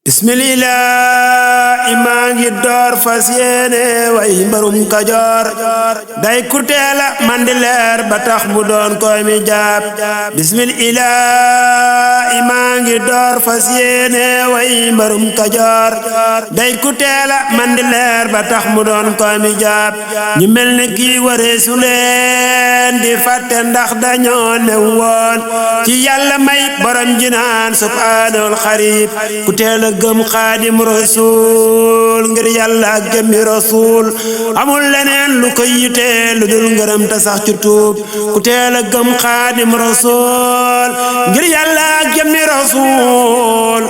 bismillah maa ngi door fas yéene way mbarum Kajoor day ku teela man di leer ba tax bu doon koy mi jaab bismillah maa ngi door fas yéene way mbarum Kajoor day ku teela man di leer ba tax mu doon koy mi jaab ñu mel ne kii wareesu leen di fàtte ndax dañoo ne woon ci yàlla may borom jinaan subhaanul xarib ku teela gëm xaadim rasul ngir yàlla ak jëmmi rasul amul leneen lu koy yitee lu dul ngërëm ta sax ci tuub ku teel a gëm xaadim rasul ngir yàlla ak jëmmi rasul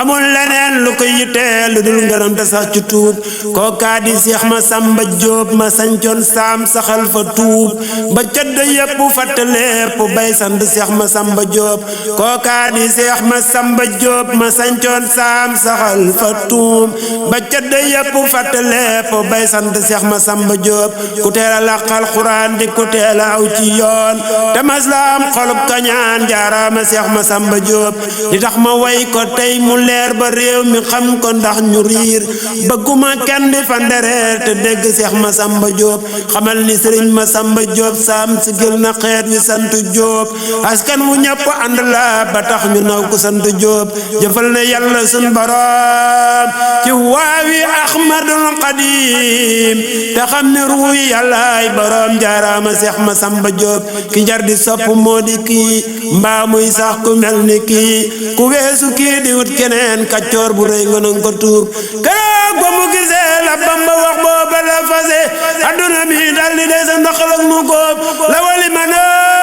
amul leneen lu koy yitee lu dul ngërëm ta sax ci tuub kookaa di Seex Masamba Jóob ma sañcoon saam saxal fa tuub ba cëdd yépp fàtte lépp bay sant Seex Masamba Jóob kookaa di Seex Masamba Jóob ma sañcoon saam saxal fa tuub ba cëdd yépp fàtte lépp bay sant Seex Masamba Jóob ku teela laqal Alxuraan di ku teela aw ci yoon te mas la am xolub kañaan jaaraama Seex Masamba Jóob li tax ma way ko tey mu leer ba réew mi xam ko ndax ñu riir bëgguma kenn di fandereer te dégg Seex Masamba Jóob xamal ni Sëriñ Masamba Jóob saam sigil na xeet wi sant Jóob askan wu ñëpp ànd la ba tax ñu naw ku sant Jóob jëfal na yàlla sun borom ci waawi Ahmadul Xadim te xam ne ruuy yàllaay borom jaaraama Seex Masamba Jóob ki jar di sopp moo di kii mbaa muy sax ku mel ni kii ku weesu kii di wut keneen kaccoor bu rëy nga nang ko tuub keroog ba mu gisee la Bamba wax booba la fase adduna mi dal di des a ndoxalak mu góob la wali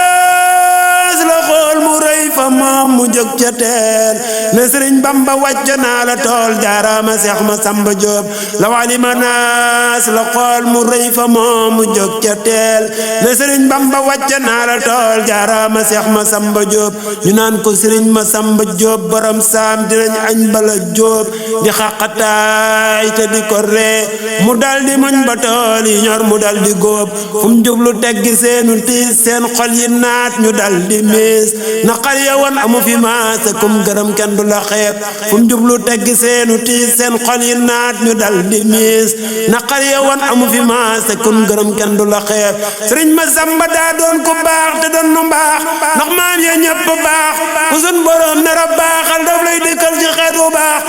manas la xool mu rëy fa moom mu jóg ca teel ne Sëriñ Bamba wàcc naa la tool jaaraama Seex Masamba Jóob la wali manas la xool mu rëy fa moom mu jóg ca teel ne Sëriñ Bamba wàcc naa la tool jaaraama Seex Masamba Jóob ñu naan ko Sëriñ Masamba Jóob borom saam dinañ añ bala Jóob di xaqataay te di ko ree mu dal di muñ ba tool yi ñor mu dal di góob fu mu jublu teggi seenu tiis seen xol yi naat ñu dal di miis naqar ya woon amu fi maas kum gërëm kenn du la xeeb fu mu jublu teggi seenu tiis seen xol yi naat ñu dal di miis naqar ya woon amu fi maas kum gërëm kenn du la xeeb Sëriñ Masamba daa doon ku baax te doon nu mbaax ndax maam ya ñëpp baax ku sun borom nara baaxal daf lay dikkal ci xeetu baax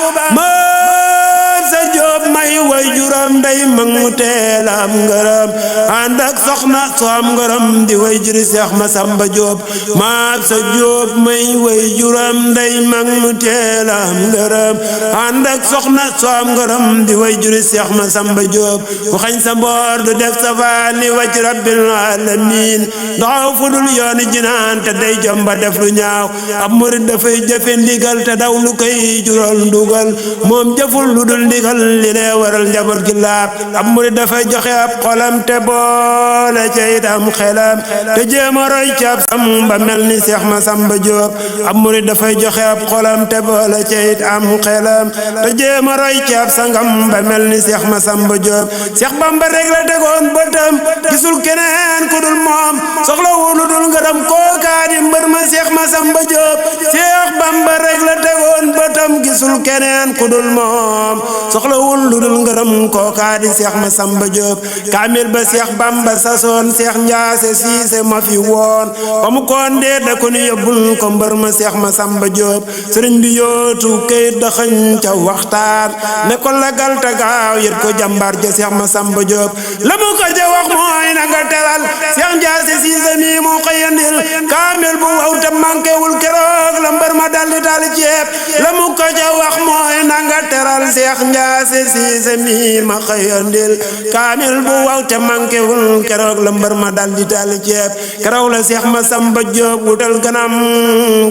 sa Jóob may way juram day mag mu teel am ngërëm ànd ak soxna soo am ngërëm di way juri Seex Masamba Jóob maam sa Jóob may way juram day mag mu teel am ngërëm ànd ak soxna soo am ngërëm di way juri Seex Masamba Jóob ku xañ sa mboor du def safaan li wacc rabbil alamin doxaw fu dul yooni jinaan te day jomba def lu ñaaw ab murid dafay jëfe ndigal te daw lu koy jural ndugal moom jëful lu dul ndigal li lee waral njaboot gi laab ab murid dafay joxe ab xolam te boole ca itam xelam te jéem a roy ci ab sam ba mel ni Seex Masamba Jóob ab murid dafay joxe ab xolam te boole ca itam xelam te jéem a roy ci ab sangam ba mel ni Seex Masamba Jóob Seex Bamba rek la tegoon bëtam gisul keneen ku dul moom soxla wu lu dul ngërëm kookaa di mbër ma Seex Masamba Jóob Seex Bamba rek la tegoon bëtam gisul keneen ku dul moom soxla wul lu dul ngërëm kookaa di Seex Masamba Jóob kaamil ba Seex Bamba sasoon Seex Njaase Siise ma fi woon ba mu koon dee da ko ni yóbbul ko mbër ma Seex Masamba Jóob sëriñ bi yootu kayit daxañ ca waxtaan ne ko lagal ta gaaw yët ko jàmbaar ja Seex Masamba Jóob la mu ko ja wax mooy na nga teral Seex Njaase Siise mi mu xëyandil kaamil bu waw te manquéwul keroog la mbër ma daldi taali ceeb la mu ko ja wax mooy na nga teral Seex Njaase Siise mi ma xëyandil kaamil bu waw te manquéwul keroog la mbër ma daldi taali ceeb keroog la Seex Masamba Jóob wutal ganam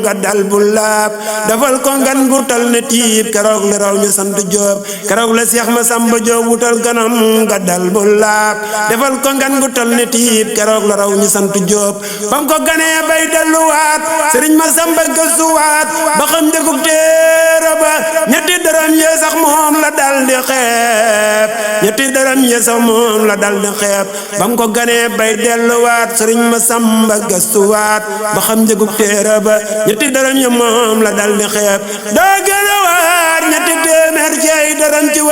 ga dal bu laab dafal ko ngan gurtal ne tiib keroog la raw ñu sant Jóob keroog la Seex Masamba Jóob wutal ganam ga dal bu laab defal ko ngan gurtal ne tiib keroog la raw ñu sant Jóob bam ko ganee bay delluwaat Sëriñ Masamba gëstuwaat ba xam njëgub téere ba ñetti dërëm yee sax moom la dal di xeeb ñetti dërëm yee sax moom la dal di xeeb bam ko ganee bay delluwaat Sëriñ Masamba gëstuwaat ba xam njëgub téere ba ñetti dërëm yee moom la dal di xeeb daa gënawaat ñetti téere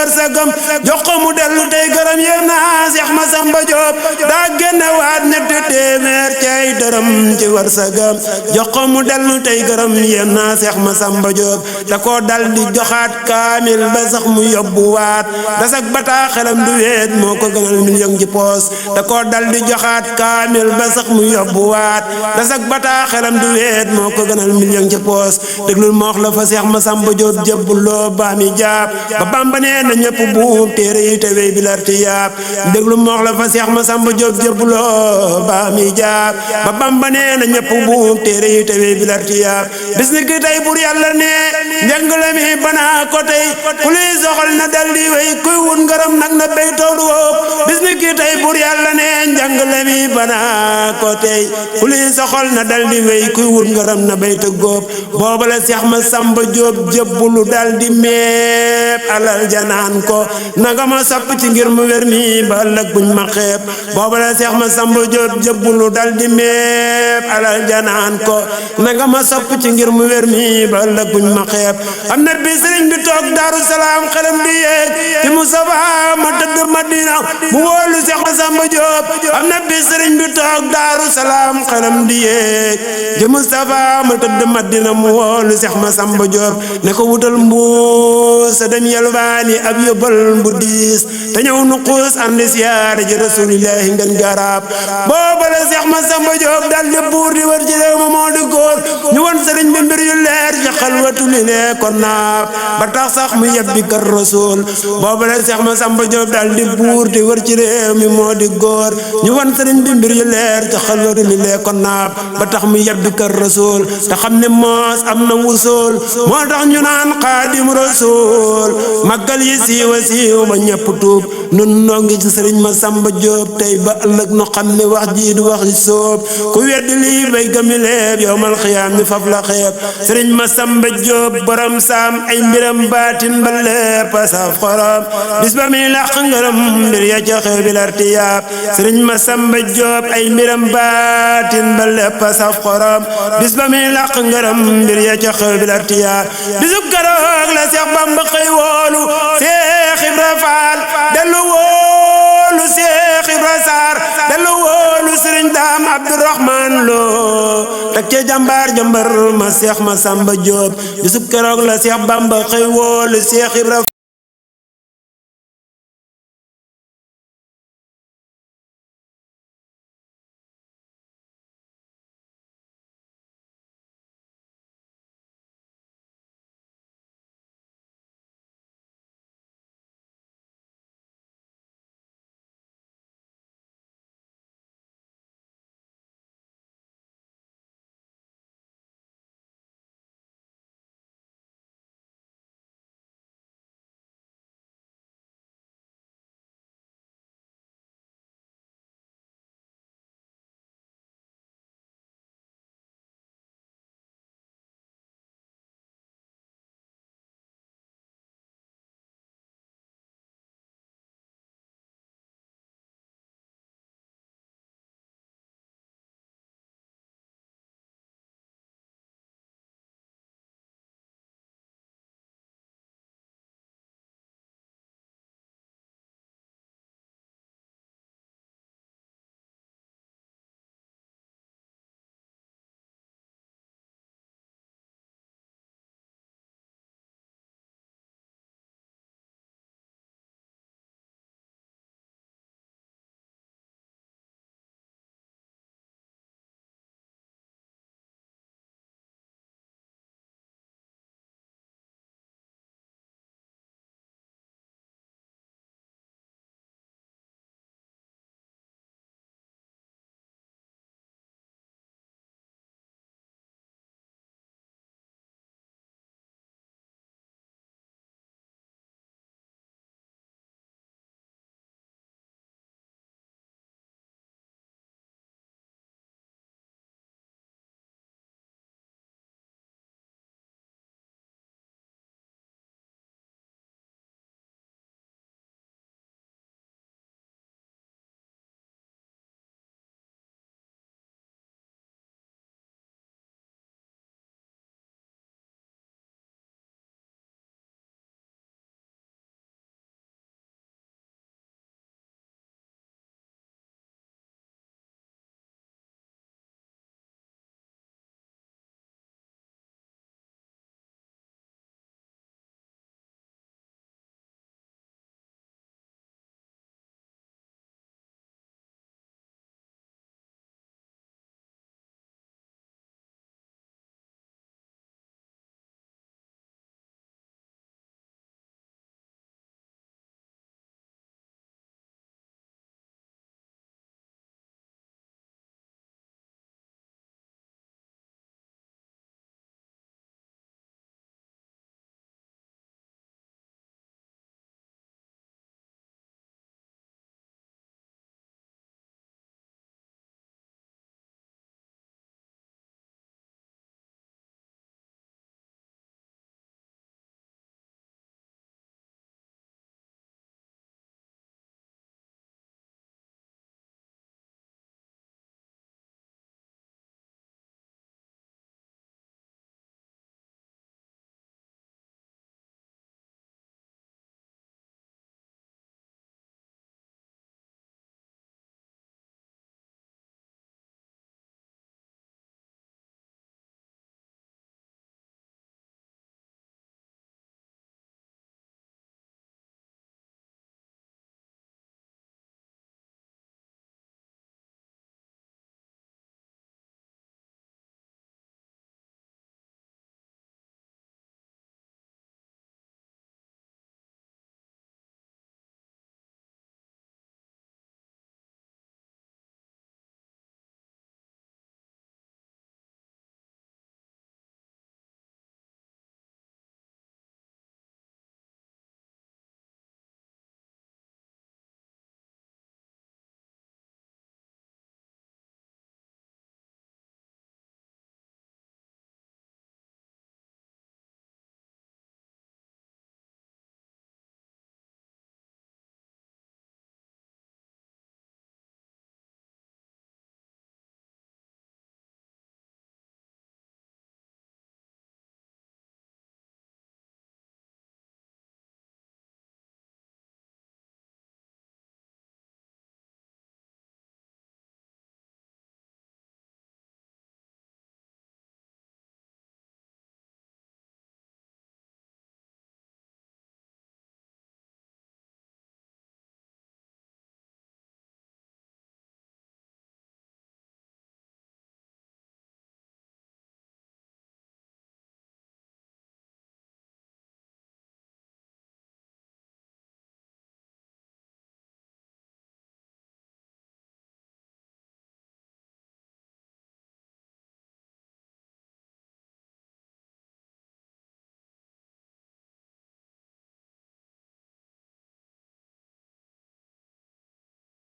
wërsëgam jox ko mu dellu tey gërëm yéem naa Seex Masamba Jóob daa génne waat ñetti téeméer cay dërëm ci wërsëgam jox ko mu dellu tey gërëm yéem naa Seex Masamba Jóob da koo dal di joxaat kaamil ba sax mu yóbbu waat dasak bataaxelam du weet moo ko gënal million ci poos da koo dal di joxaat kaamil ba sax mu yóbbu waat dasak bataaxelam du weet moo ko gënal million ci poos déglul ma wax la fa Seex Masamba Jóob jébbuloo baami jaab ba Bamba nee na ñëpp buub téere yi te wey bi lar ti yaab déglu ma wax la fa Seex Masamba Jóob jébbuloo baami jaab ba Bamba nee na ñëpp buub téere yi te wey bi lar ti yaab bis ni ki tey bur yàlla ne njëngale mi banaa ko tey ku luy soxal na dal di wey kuy wut ngërëm nag na béy tawdu wóob bis ni ki tey bur yàlla ne njëngale mi banaa ko tey ku luy soxal na dal di wey kuy wut ngërëm na béy te góob booba la Seex Masamba Jóob jébbulu dal di meeb alal janaan ko nanga ma sopp ci ngir mu wér mi ba ëllëg buñ ma xeeb booba la Seex Masamba Jóob jébbulu dal di meeb alal janaan ko nanga ma sopp ci ngir mu wér mi ba ëllëg buñ ma xeeb am na bi sëriñ bi toog Daaru Salaam xelam di yeeg ci Mustafa ma tëdd Madina mu wóolu Seex Masamba Jóob am na bi sëriñ bi toog Daaru Salaam xelam di yeeg ci Mustafa ma tëdd Madina mu wóolu Seex Masamba Jóob ne ko wutal mbuus sa dem yalwaani ab yóbbal bu diis te ñëw nu xuus ànd siyaare ji rasulillahi ngeen garab booba la Seex Masamba Jóob dal di buur di wër ci réew ma moo di góor ñu won sëriñ bi mbir yu leer ci xalwatu li lee kon naab ba tax sax mu yebbi kër rasul booba la Seex Masamba Jóob dal di buur di wër ci réew mi moo di góor ñu won sëriñ bi mbir yu leer ci xalwatu li lee kon naab ba tax mu yebbi kër rasul te xam ne moos am na wusul moo tax ñu naan xaadim rasul màggal yi siiwa siiw ba ñëpp tuub nun noo ngi ci sëriñ Masamba Jóob tey ba ëllëg nu xam ne wax ji du wax ji soob ku weddi lii bay gëmi leeb yowmal xiyaam mi faf la xeeb sëriñ Masamba Jóob borom saam ay mbiram baatin ba lépp saf xorom bis ba muy làq ngërëm mbir ya ca xew bi lar ti yaab sëriñ Masamba Jóob ay mbiram baatin ba lépp saf xorom bis ba muy làq ngërëm mbir ya ca xew bi lar ti yaab bisub keroog la Seex Bamba xëy woolu Seex Ibra Faal dellu woolu Seex Ibra Saar dellu woolu sëriñ Daam Abdurahmaan Lo teg ca jàmbar ma Seex Masamba Jóob bisub keroog la Seex Bamba xëy woolu Seex Ibra